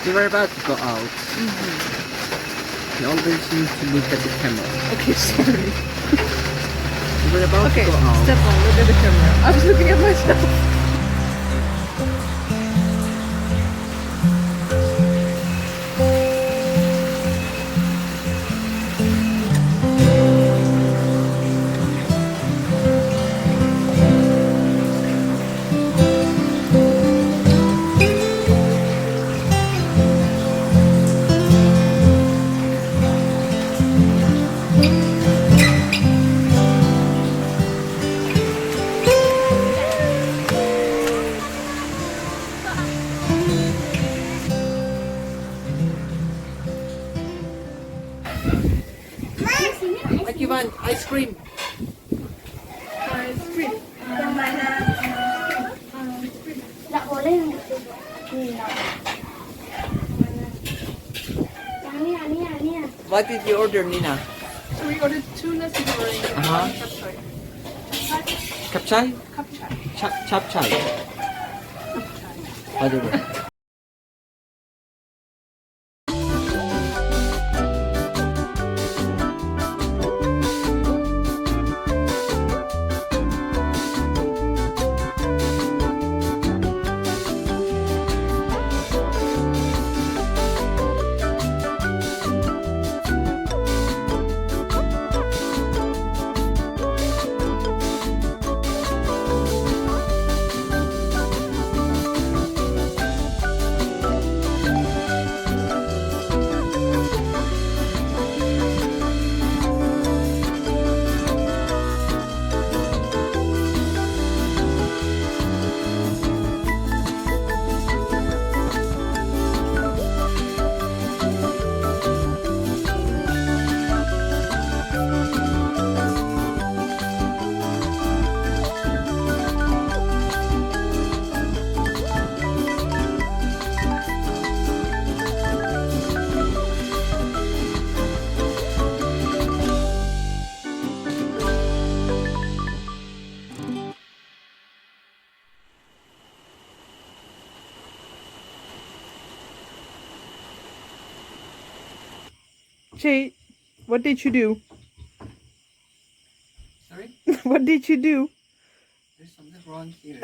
So we're about to go out. You always need to look at the camera. Okay, sorry. So we're about Okay, to go out. Stefan, look at the camera. I was looking at myself. What you want? Ice cream. Ice cream. Yang mana? Nggak boleh yang gitu. Nih, yang ini ya. What did you order, Nina? So we ordered 2 nasi goreng. Kapchai. Kapchai? Kapchai. Chapchai. Whatever. Jey, what did you do? Sorry? What did you do? There's something wrong here.